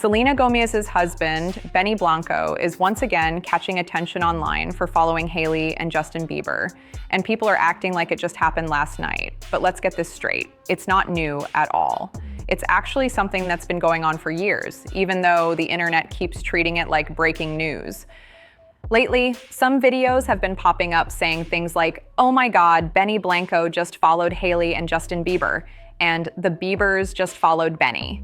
Selena Gomez's husband, Benny Blanco, is once again catching attention online for following Hailey and Justin Bieber, and people are acting like it just happened last night. But let's get this straight. It's not new at all. It's actually something that's been going on for years, even though the internet keeps treating it like breaking news. Lately, some videos have been popping up saying things like, "Oh my God, Benny Blanco just followed Hailey and Justin Bieber," and "the Biebers just followed Benny."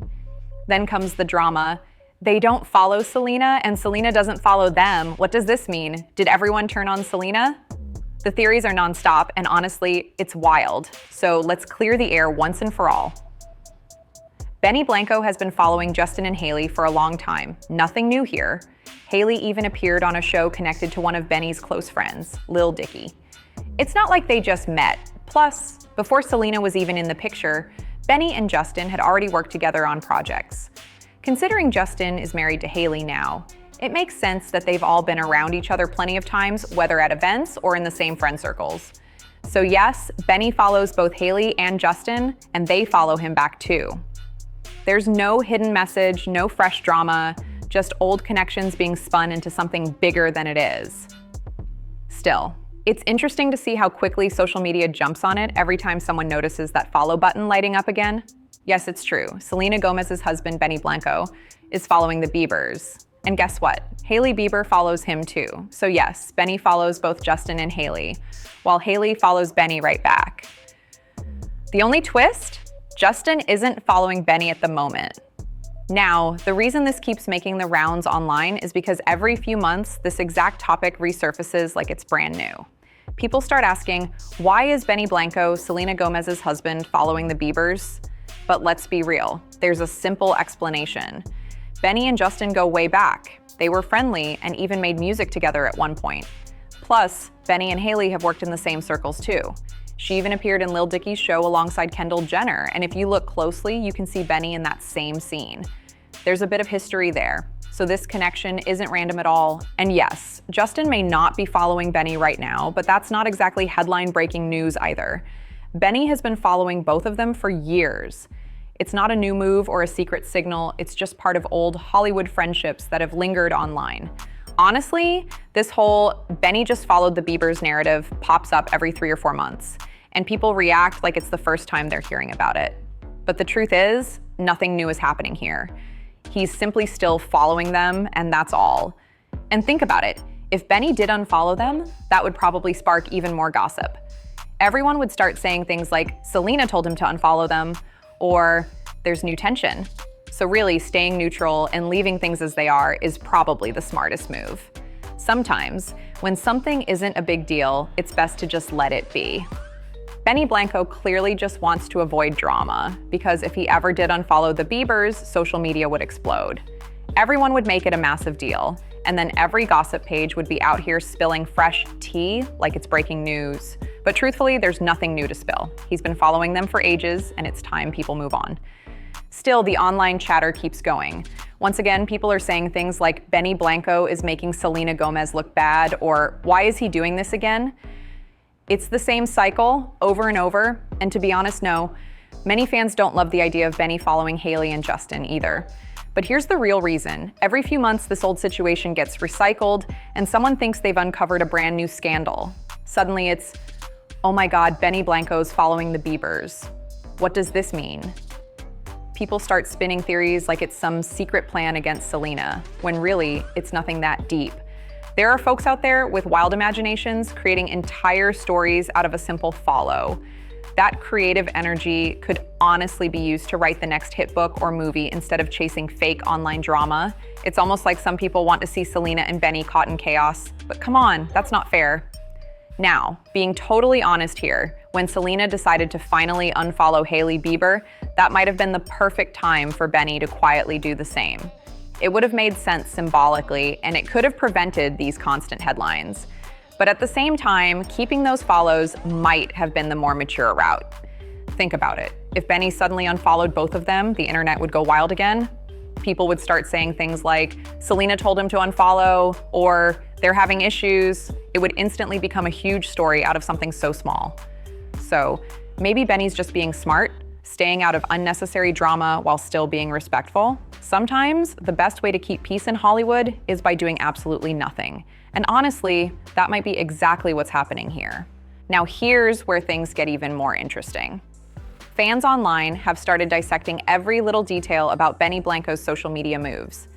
Then comes the drama. They don't follow Selena, and Selena doesn't follow them. What does this mean? Did everyone turn on Selena? The theories are nonstop, and honestly, it's wild. So let's clear the air once and for all. Benny Blanco has been following Justin and Hailey for a long time. Nothing new here. Hailey even appeared on a show connected to one of Benny's close friends, Lil Dicky. It's not like they just met. Plus, before Selena was even in the picture, Benny and Justin had already worked together on projects. Considering Justin is married to Hailey now, it makes sense that they've all been around each other plenty of times, whether at events or in the same friend circles. So yes, Benny follows both Hailey and Justin, and they follow him back too. There's no hidden message, no fresh drama, just old connections being spun into something bigger than it is. Still, it's interesting to see how quickly social media jumps on it every time someone notices that follow button lighting up again. Yes, it's true. Selena Gomez's husband, Benny Blanco, is following the Biebers. And guess what? Hailey Bieber follows him too. So yes, Benny follows both Justin and Hailey, while Hailey follows Benny right back. The only twist? Justin isn't following Benny at the moment. Now, the reason this keeps making the rounds online is because every few months, this exact topic resurfaces like it's brand new. People start asking, why is Benny Blanco, Selena Gomez's husband, following the Biebers? But let's be real, there's a simple explanation. Benny and Justin go way back. They were friendly and even made music together at one point. Plus, Benny and Hailey have worked in the same circles too. She even appeared in Lil Dicky's show alongside Kendall Jenner, and if you look closely, you can see Benny in that same scene. There's a bit of history there. So this connection isn't random at all. And yes, Justin may not be following Benny right now, but that's not exactly headline-breaking news either. Benny has been following both of them for years. It's not a new move or a secret signal, it's just part of old Hollywood friendships that have lingered online. Honestly, this whole Benny just followed the Biebers narrative pops up every 3 or 4 months, and people react like it's the first time they're hearing about it. But the truth is, nothing new is happening here. He's simply still following them, and that's all. And think about it, if Benny did unfollow them, that would probably spark even more gossip. Everyone would start saying things like, Selena told him to unfollow them, or there's new tension. So really, staying neutral and leaving things as they are is probably the smartest move. Sometimes, when something isn't a big deal, it's best to just let it be. Benny Blanco clearly just wants to avoid drama, because if he ever did unfollow the Biebers, social media would explode. Everyone would make it a massive deal, and then every gossip page would be out here spilling fresh tea like it's breaking news. But truthfully, there's nothing new to spill. He's been following them for ages, and it's time people move on. Still, the online chatter keeps going. Once again, people are saying things like Benny Blanco is making Selena Gomez look bad, or why is he doing this again? It's the same cycle over and over, and to be honest, no. Many fans don't love the idea of Benny following Hailey and Justin either. But here's the real reason. Every few months, this old situation gets recycled, and someone thinks they've uncovered a brand new scandal. Suddenly it's, oh my God, Benny Blanco's following the Biebers. What does this mean? People start spinning theories like it's some secret plan against Selena, when really, it's nothing that deep. There are folks out there with wild imaginations creating entire stories out of a simple follow. That creative energy could honestly be used to write the next hit book or movie instead of chasing fake online drama. It's almost like some people want to see Selena and Benny caught in chaos, but come on, that's not fair. Now, being totally honest here, when Selena decided to finally unfollow Hailey Bieber, that might have been the perfect time for Benny to quietly do the same. It would have made sense symbolically, and it could have prevented these constant headlines. But at the same time, keeping those follows might have been the more mature route. Think about it. If Benny suddenly unfollowed both of them, the internet would go wild again. People would start saying things like, Selena told him to unfollow, or they're having issues. It would instantly become a huge story out of something so small. So maybe Benny's just being smart, staying out of unnecessary drama while still being respectful. Sometimes the best way to keep peace in Hollywood is by doing absolutely nothing. And honestly, that might be exactly what's happening here. Now here's where things get even more interesting. Fans online have started dissecting every little detail about Benny Blanco's social media moves,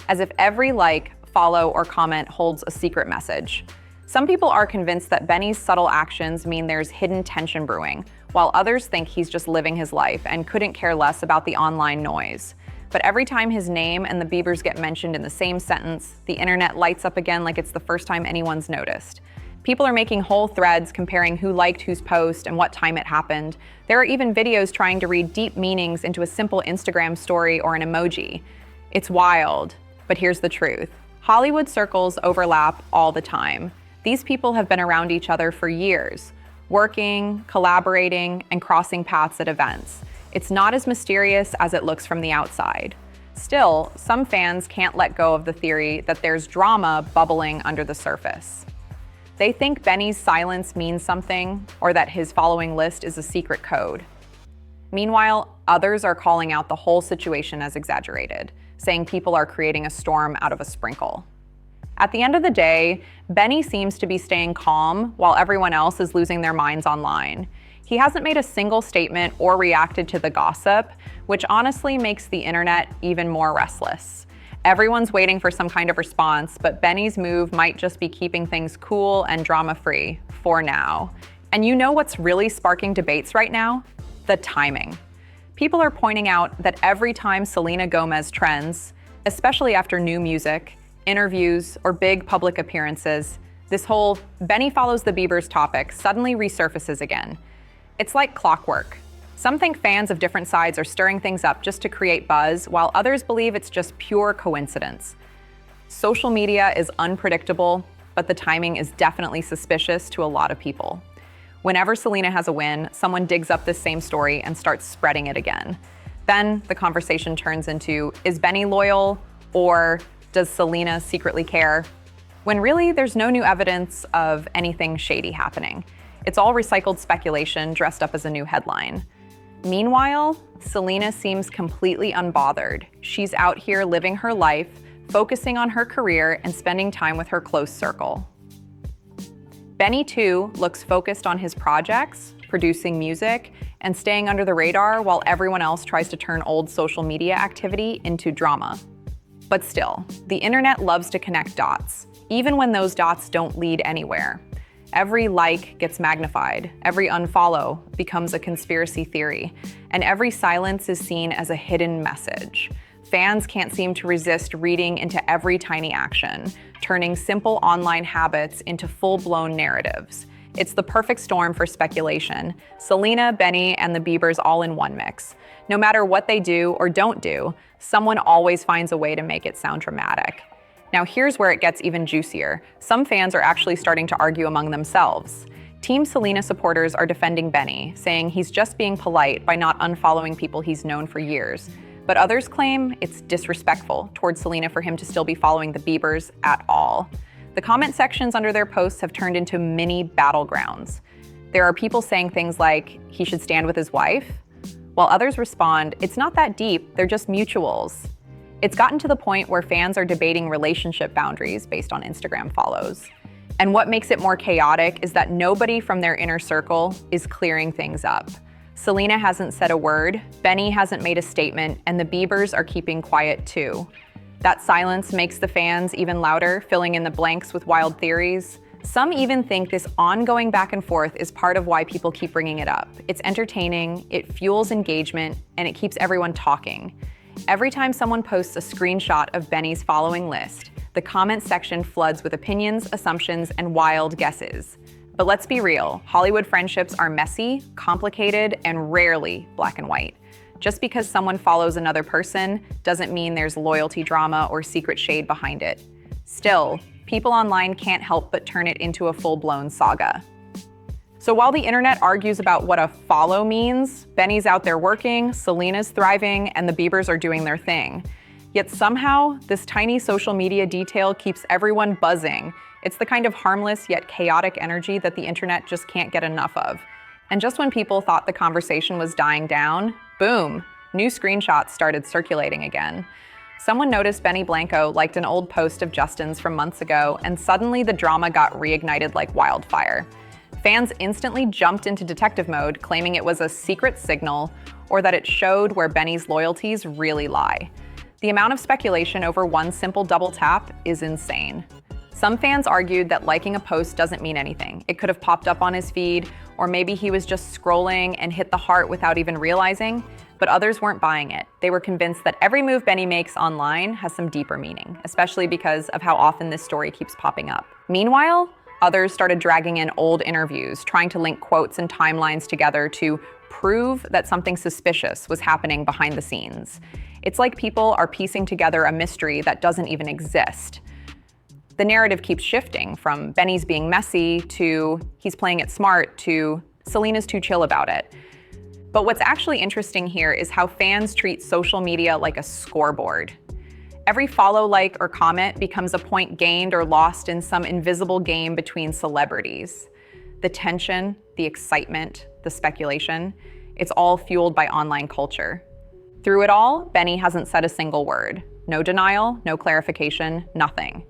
as if every like, follow, or comment holds a secret message. Some people are convinced that Benny's subtle actions mean there's hidden tension brewing, while others think he's just living his life and couldn't care less about the online noise. But every time his name and the Biebers get mentioned in the same sentence, the internet lights up again like it's the first time anyone's noticed. People are making whole threads comparing who liked whose post and what time it happened. There are even videos trying to read deep meanings into a simple Instagram story or an emoji. It's wild, but here's the truth. Hollywood circles overlap all the time. These people have been around each other for years, working, collaborating, and crossing paths at events. It's not as mysterious as it looks from the outside. Still, some fans can't let go of the theory that there's drama bubbling under the surface. They think Benny's silence means something, or that his following list is a secret code. Meanwhile, others are calling out the whole situation as exaggerated, saying people are creating a storm out of a sprinkle. At the end of the day, Benny seems to be staying calm while everyone else is losing their minds online. He hasn't made a single statement or reacted to the gossip, which honestly makes the internet even more restless. Everyone's waiting for some kind of response, but Benny's move might just be keeping things cool and drama-free for now. And you know what's really sparking debates right now? The timing. People are pointing out that every time Selena Gomez trends, especially after new music, interviews, or big public appearances, this whole Benny follows the Biebers topic suddenly resurfaces again. It's like clockwork. Some think fans of different sides are stirring things up just to create buzz, while others believe it's just pure coincidence. Social media is unpredictable, but the timing is definitely suspicious to a lot of people. Whenever Selena has a win, someone digs up this same story and starts spreading it again. Then the conversation turns into, is Benny loyal, or does Selena secretly care? When really, there's no new evidence of anything shady happening. It's all recycled speculation dressed up as a new headline. Meanwhile, Selena seems completely unbothered. She's out here living her life, focusing on her career and spending time with her close circle. Benny, too, looks focused on his projects, producing music, and staying under the radar while everyone else tries to turn old social media activity into drama. But still, the internet loves to connect dots, even when those dots don't lead anywhere. Every like gets magnified, every unfollow becomes a conspiracy theory, and every silence is seen as a hidden message. Fans can't seem to resist reading into every tiny action, turning simple online habits into full-blown narratives. It's the perfect storm for speculation. Selena, Benny, and the Biebers all in one mix. No matter what they do or don't do, someone always finds a way to make it sound dramatic. Now here's where it gets even juicier. Some fans are actually starting to argue among themselves. Team Selena supporters are defending Benny, saying he's just being polite by not unfollowing people he's known for years. But others claim it's disrespectful towards Selena for him to still be following the Biebers at all. The comment sections under their posts have turned into mini battlegrounds. There are people saying things like, he should stand with his wife, while others respond, it's not that deep, they're just mutuals. It's gotten to the point where fans are debating relationship boundaries based on Instagram follows. And what makes it more chaotic is that nobody from their inner circle is clearing things up. Selena hasn't said a word, Benny hasn't made a statement, and the Biebers are keeping quiet too. That silence makes the fans even louder, filling in the blanks with wild theories. Some even think this ongoing back and forth is part of why people keep bringing it up. It's entertaining, it fuels engagement, and it keeps everyone talking. Every time someone posts a screenshot of Benny's following list, the comment section floods with opinions, assumptions, and wild guesses. But let's be real, Hollywood friendships are messy, complicated, and rarely black and white. Just because someone follows another person doesn't mean there's loyalty drama or secret shade behind it. Still, people online can't help but turn it into a full-blown saga. So while the internet argues about what a follow means, Benny's out there working, Selena's thriving, and the Biebers are doing their thing. Yet somehow, this tiny social media detail keeps everyone buzzing. It's the kind of harmless yet chaotic energy that the internet just can't get enough of. And just when people thought the conversation was dying down, boom, new screenshots started circulating again. Someone noticed Benny Blanco liked an old post of Justin's from months ago, and suddenly the drama got reignited like wildfire. Fans instantly jumped into detective mode, claiming it was a secret signal or that it showed where Benny's loyalties really lie. The amount of speculation over one simple double tap is insane. Some fans argued that liking a post doesn't mean anything. It could have popped up on his feed, or maybe he was just scrolling and hit the heart without even realizing, but others weren't buying it. They were convinced that every move Benny makes online has some deeper meaning, especially because of how often this story keeps popping up. Meanwhile, others started dragging in old interviews, trying to link quotes and timelines together to prove that something suspicious was happening behind the scenes. It's like people are piecing together a mystery that doesn't even exist. The narrative keeps shifting from Benny's being messy to he's playing it smart to Selena's too chill about it. But what's actually interesting here is how fans treat social media like a scoreboard. Every follow, like, or comment becomes a point gained or lost in some invisible game between celebrities. The tension, the excitement, the speculation, it's all fueled by online culture. Through it all, Benny hasn't said a single word. No denial, no clarification, nothing.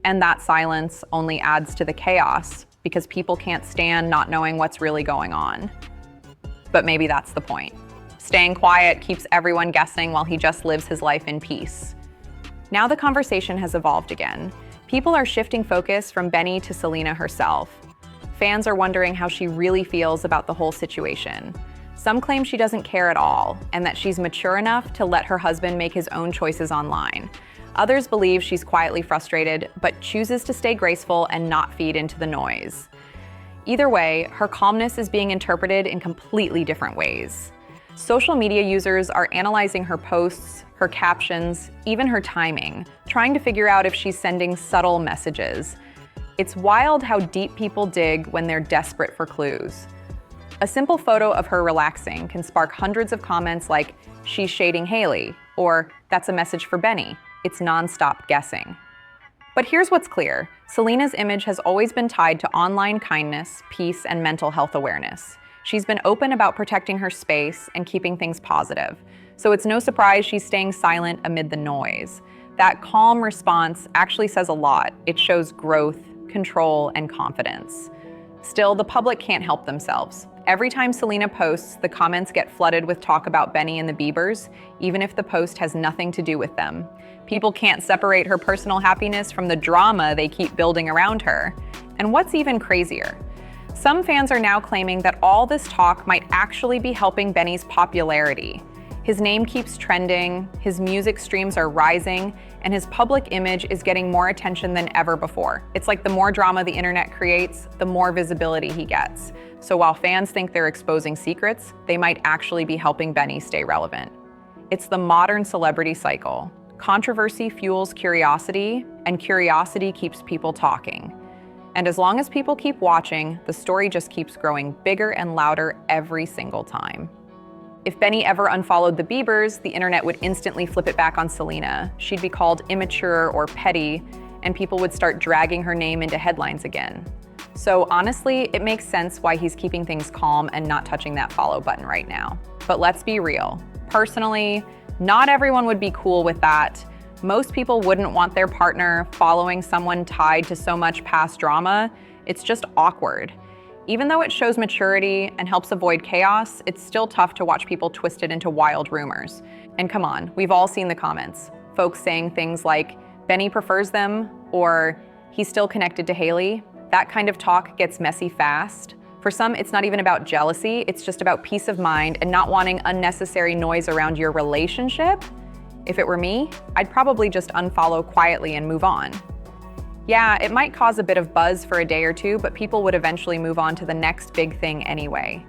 And that silence only adds to the chaos because people can't stand not knowing what's really going on. But maybe that's the point. Staying quiet keeps everyone guessing while he just lives his life in peace. Now the conversation has evolved again. People are shifting focus from Benny to Selena herself. Fans are wondering how she really feels about the whole situation. Some claim she doesn't care at all, and that she's mature enough to let her husband make his own choices online. Others believe she's quietly frustrated, but chooses to stay graceful and not feed into the noise. Either way, her calmness is being interpreted in completely different ways. Social media users are analyzing her posts, her captions, even her timing, trying to figure out if she's sending subtle messages. It's wild how deep people dig when they're desperate for clues. A simple photo of her relaxing can spark hundreds of comments like, "She's shading Hailey," or "That's a message for Benny." It's nonstop guessing. But here's what's clear. Selena's image has always been tied to online kindness, peace, and mental health awareness. She's been open about protecting her space and keeping things positive. So it's no surprise she's staying silent amid the noise. That calm response actually says a lot. It shows growth, control, and confidence. Still, the public can't help themselves. Every time Selena posts, the comments get flooded with talk about Benny and the Biebers, even if the post has nothing to do with them. People can't separate her personal happiness from the drama they keep building around her. And what's even crazier? Some fans are now claiming that all this talk might actually be helping Benny's popularity. His name keeps trending, his music streams are rising, and his public image is getting more attention than ever before. It's like the more drama the internet creates, the more visibility he gets. So while fans think they're exposing secrets, they might actually be helping Benny stay relevant. It's the modern celebrity cycle. Controversy fuels curiosity, and curiosity keeps people talking. And as long as people keep watching, the story just keeps growing bigger and louder every single time. If Benny ever unfollowed the Biebers, the internet would instantly flip it back on Selena. She'd be called immature or petty, and people would start dragging her name into headlines again. So honestly, it makes sense why he's keeping things calm and not touching that follow button right now. But let's be real. Personally, not everyone would be cool with that. Most people wouldn't want their partner following someone tied to so much past drama. It's just awkward. Even though it shows maturity and helps avoid chaos, it's still tough to watch people twist it into wild rumors. And come on, we've all seen the comments. Folks saying things like, Benny prefers them, or he's still connected to Hailey. That kind of talk gets messy fast. For some, it's not even about jealousy, it's just about peace of mind and not wanting unnecessary noise around your relationship. If it were me, I'd probably just unfollow quietly and move on. Yeah, it might cause a bit of buzz for a day or two, but people would eventually move on to the next big thing anyway.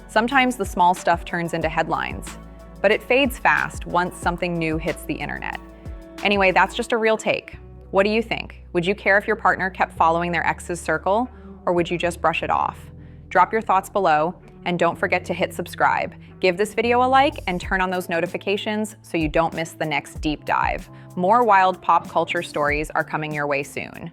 Sometimes the small stuff turns into headlines, but it fades fast once something new hits the internet. Anyway, that's just a real take. What do you think? Would you care if your partner kept following their ex's circle, or would you just brush it off? Drop your thoughts below, and don't forget to hit subscribe. Give this video a like and turn on those notifications so you don't miss the next deep dive. More wild pop culture stories are coming your way soon.